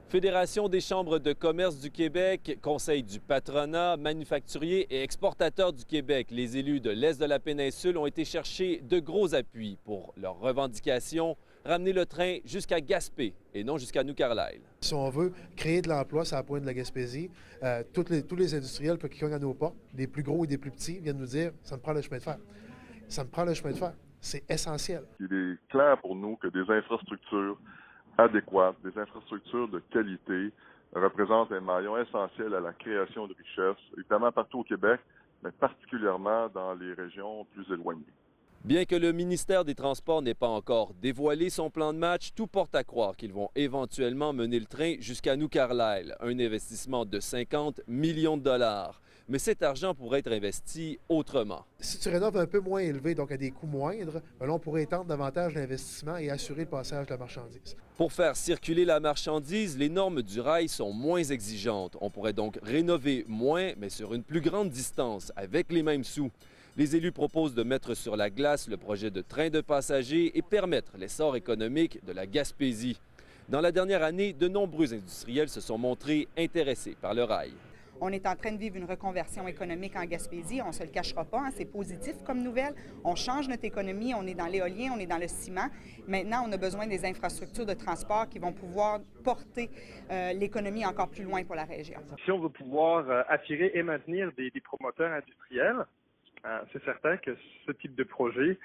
Fédération des chambres de commerce du Québec, Conseil du patronat, manufacturiers et exportateurs du Québec, les élus de l'Est de la péninsule ont été chercher de gros appuis pour leurs revendications, ramener le train jusqu'à Gaspé et non jusqu'à New Carlisle. Si on veut créer de l'emploi sur la pointe de la Gaspésie, tous les industriels qui cognent à nos portes, des plus gros et des plus petits, viennent nous dire « ça me prend le chemin de fer ». Ça me prend le chemin de fer. C'est essentiel. Il est clair pour nous que des infrastructures adéquates, des infrastructures de qualité représentent un maillon essentiel à la création de richesses, évidemment partout au Québec, mais particulièrement dans les régions plus éloignées. Bien que le ministère des Transports n'ait pas encore dévoilé son plan de match, tout porte à croire qu'ils vont éventuellement mener le train jusqu'à New Carlisle, un investissement de 50 millions de dollars. Mais cet argent pourrait être investi autrement. Si tu rénoves un peu moins élevé, donc à des coûts moindres, là, on pourrait étendre davantage l'investissement et assurer le passage de la marchandise. Pour faire circuler la marchandise, les normes du rail sont moins exigeantes. On pourrait donc rénover moins, mais sur une plus grande distance, avec les mêmes sous. Les élus proposent de mettre sur la glace le projet de train de passagers et permettre l'essor économique de la Gaspésie. Dans la dernière année, de nombreux industriels se sont montrés intéressés par le rail. On est en train de vivre une reconversion économique en Gaspésie, on ne se le cachera pas, hein, c'est positif comme nouvelle. On change notre économie, on est dans l'éolien, on est dans le ciment. Maintenant, on a besoin des infrastructures de transport qui vont pouvoir porter l'économie encore plus loin pour la région. Si on veut pouvoir attirer et maintenir des promoteurs industriels, c'est certain que ce type de projet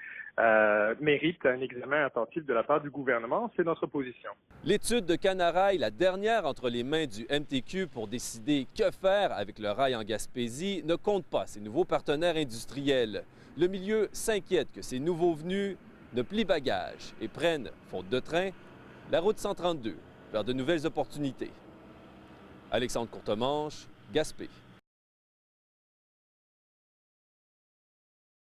mérite un examen attentif de la part du gouvernement. C'est notre position. L'étude de Canarail, la dernière entre les mains du MTQ pour décider que faire avec le rail en Gaspésie, ne compte pas ses nouveaux partenaires industriels. Le milieu s'inquiète que ces nouveaux venus ne plient bagages et prennent, faute de train, la route 132 vers de nouvelles opportunités. Alexandre Courtemanche, Gaspé.